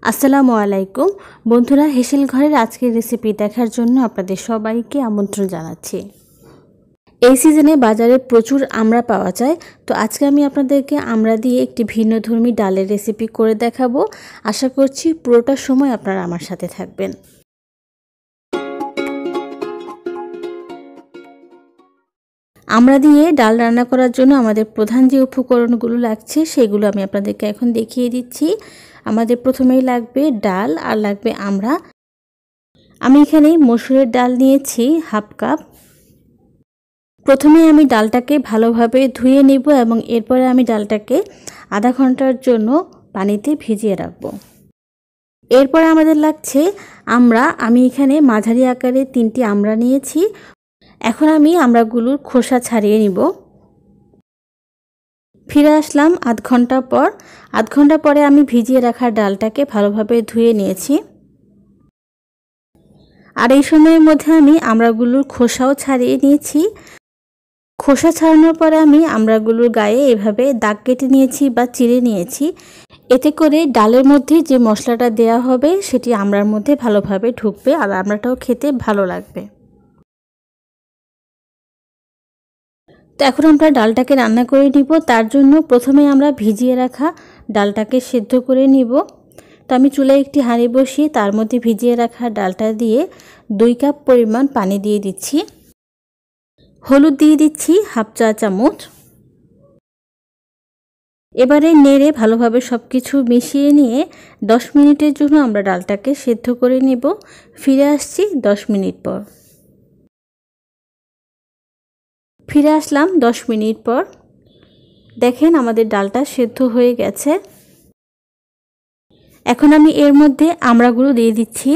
আসসালামু আলাইকুম বন্ধুরা, হেসেল ঘরের আজকের রেসিপি দেখার জন্য আপনাদের সবাইকে আমন্ত্রণ জানাচ্ছি। এই সিজনে বাজারে প্রচুর আমড়া পাওয়া যায়, তো আজকে আমি আপনাদেরকে আমড়া দিয়ে একটি ভিন্নধর্মী ডালের রেসিপি করে দেখাবো। আশা করছি পুরোটা সময় আপনারা আমার সাথে থাকবেন। আমড়া দিয়ে ডাল রান্না করার জন্য আমাদের প্রধান যে উপকরণগুলো লাগছে সেগুলো আমি আপনাদেরকে এখন দেখিয়ে দিচ্ছি। আমাদের প্রথমেই লাগবে ডাল আর লাগবে আমড়া। আমি এখানে মসুরের ডাল নিয়েছি হাফ কাপ। প্রথমে আমি ডালটাকে ভালোভাবে ধুয়ে নেব এবং এরপরে আমি ডালটাকে আধা ঘন্টার জন্য পানিতে ভিজিয়ে রাখব। এরপর আমাদের লাগছে আমড়া। আমি এখানে মাঝারি আকারে 3টি আমড়া নিয়েছি। এখন আমি আমড়াগুলোর খোসা ছাড়িয়ে নিব। ফিরে আসলাম আধ ঘন্টা পর। আধ ঘন্টা পরে আমি ভিজিয়ে রাখা ডালটাকে ভালোভাবে ধুয়ে নিয়েছি। আর এই সময়ের মধ্যে আমি আমড়াগুলোর খোসাও ছাড়িয়ে নিয়েছি। খোসা ছাড়ানোর পরে আমি আমড়াগুলোর গায়ে এভাবে দাগ কেটে নিয়েছি বা চিড়ে নিয়েছি। এতে করে ডালের মধ্যে যে মশলাটা দেয়া হবে সেটি আমড়ার মধ্যে ভালোভাবে ঢুকবে আর আমড়াটাও খেতে ভালো লাগবে। তো এখন আমরা ডালটাকে রান্না করে নিব। তার জন্য প্রথমে আমরা ভিজিয়ে রাখা ডালটাকে সেদ্ধ করে নিব। তো আমি চুলায় একটি হাঁড়ি বসিয়ে তার মধ্যে ভিজিয়ে রাখা ডালটা দিয়ে 2 কাপ পরিমাণ পানি দিয়ে দিচ্ছি। হলুদ দিয়ে দিচ্ছি হাফ চা চামচ। এবারে নেড়ে ভালোভাবে সব কিছু মিশিয়ে নিয়ে 10 মিনিটের জন্য আমরা ডালটাকে সেদ্ধ করে নেব। ফিরে আসছি 10 মিনিট পর। ফিরে আসলাম 10 মিনিট পর। দেখেন আমাদের ডালটা সেদ্ধ হয়ে গেছে। এখন আমি এর মধ্যে আমড়াগুলো দিয়ে দিচ্ছি।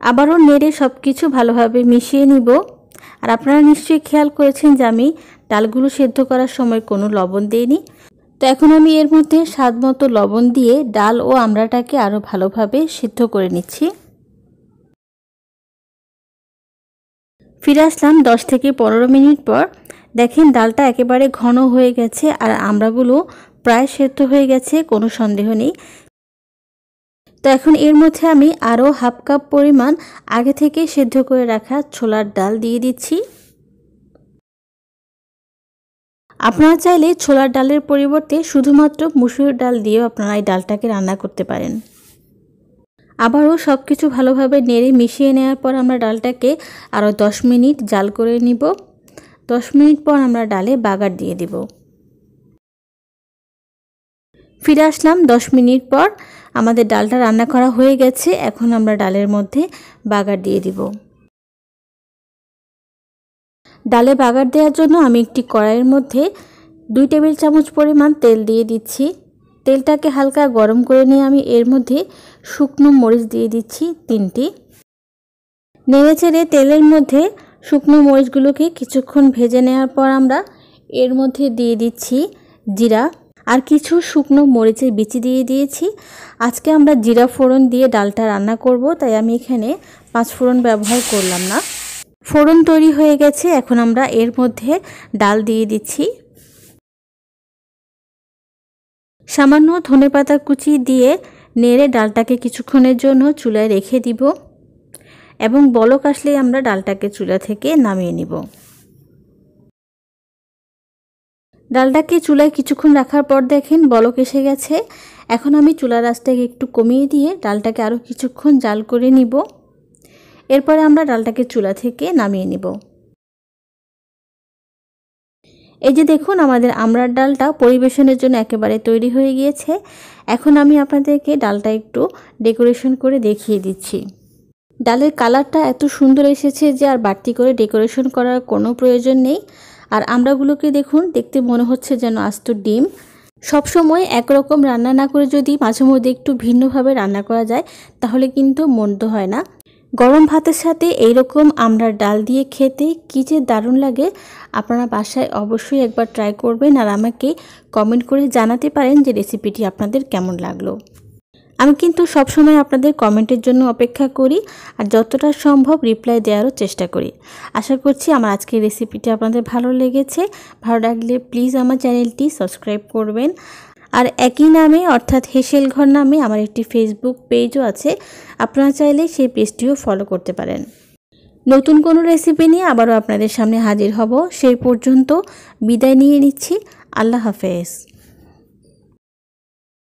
আবারও নেড়ে সব কিছু ভালোভাবে মিশিয়ে নিব। আর আপনারা নিশ্চয়ই খেয়াল করেছেন যে আমি ডালগুলো সেদ্ধ করার সময় কোনো লবণ দিইনি। তো এখন আমি এর মধ্যে স্বাদ মতো লবণ দিয়ে ডাল ও আমড়াটাকে আরও ভালোভাবে সিদ্ধ করে নিচ্ছি। ফিরে আসলাম 10 থেকে 15 মিনিট পর। দেখেন ডালটা একেবারে ঘন হয়ে গেছে আর আমড়াগুলো প্রায় সেদ্ধ হয়ে গেছে, কোনো সন্দেহ নেই। তো এখন এর মধ্যে আমি আরও হাফ কাপ পরিমাণ আগে থেকে সেদ্ধ করে রাখা ছোলার ডাল দিয়ে দিচ্ছি। আপনারা চাইলে ছোলার ডালের পরিবর্তে শুধুমাত্র মসুরের ডাল দিয়েও আপনারা এই ডালটাকে রান্না করতে পারেন। আবারও সব কিছু ভালোভাবে নেড়ে মিশিয়ে নেওয়ার পর আমরা ডালটাকে আরও 10 মিনিট জাল করে নিব। 10 মিনিট পর আমরা ডালে বাগার দিয়ে দিব। ফিরে আসলাম 10 মিনিট পর। আমাদের ডালটা রান্না করা হয়ে গেছে। এখন আমরা ডালের মধ্যে বাগার দিয়ে দিব। ডালে বাগার দেওয়ার জন্য আমি একটি কড়াইয়ের মধ্যে 2 টেবিল চামচ পরিমাণ তেল দিয়ে দিচ্ছি। তেলটাকে হালকা গরম করে নিয়ে আমি এর মধ্যে শুকনো মরিচ দিয়ে দিচ্ছি 3টি। নেড়েচেড়ে তেলের মধ্যে শুকনো মরিচগুলোকে কিছুক্ষণ ভেজে নেওয়ার পর আমরা এর মধ্যে দিয়ে দিচ্ছি জিরা আর কিছু শুকনো মরিচের বিচি দিয়ে দিয়েছি। আজকে আমরা জিরা ফোড়ন দিয়ে ডালটা রান্না করব, তাই আমি এখানে 5 ফোড়ন ব্যবহার করলাম না। ফোড়ন তৈরি হয়ে গেছে। এখন আমরা এর মধ্যে ডাল দিয়ে দিচ্ছি। সামান্য ধনেপাতা কুচি দিয়ে নেড়ে ডালটাকে কিছুক্ষণের জন্য চুলায় রেখে দিব এবং বলক আসলে আমরা ডালটাকে চুলা থেকে নামিয়ে নিব। ডালটাকে চুলায় কিছুক্ষণ রাখার পর দেখেন বলক এসে গেছে। এখন আমি চুলার আঁচটাকে একটু কমিয়ে দিয়ে ডালটাকে আরও কিছুক্ষণ জাল করে নিব। এরপরে আমরা ডালটাকে চুলা থেকে নামিয়ে নিব। এই যে দেখুন আমাদের আমড়ার ডালটা পরিবেশনের জন্য একেবারে তৈরি হয়ে গিয়েছে। এখন আমি আপনাদেরকে ডালটা একটু ডেকোরেশন করে দেখিয়ে দিচ্ছি। ডালের কালারটা এত সুন্দর এসেছে যে আর বাড়তি করে ডেকোরেশন করার কোনো প্রয়োজন নেই। আর আমড়াগুলোকে দেখুন, দেখতে মনে হচ্ছে যেন আস্ত ডিম। সবসময় একরকম রান্না না করে যদি মাঝে মধ্যে একটু ভিন্নভাবে রান্না করা যায় তাহলে কিন্তু মন্দ হয় না। গরম ভাতের সাথে এইরকম আমড়ার ডাল দিয়ে খেতে কী যে দারুণ লাগে। আপনারা বাসায় অবশ্যই একবার ট্রাই করবেন আর আমাকে কমেন্ট করে জানাতে পারেন যে রেসিপিটি আপনাদের কেমন লাগলো। আমি কিন্তু সবসময় আপনাদের কমেন্টের জন্য অপেক্ষা করি আর যতটা সম্ভব রিপ্লাই দেওয়ারও চেষ্টা করি। আশা করছি আমার আজকের রেসিপিটি আপনাদের ভালো লেগেছে। ভালো লাগলে প্লিজ আমার চ্যানেলটি সাবস্ক্রাইব করবেন আর একই নামে অর্থাৎ হেসেল ঘর নামে আমার একটি ফেসবুক পেজও আছে, আপনারা চাইলে সেই পেজটিও ফলো করতে পারেন। নতুন কোনো রেসিপি নিয়ে আবারও আপনাদের সামনে হাজির হব। সেই পর্যন্ত বিদায় নিয়ে নিচ্ছি। আল্লাহ হাফেজ।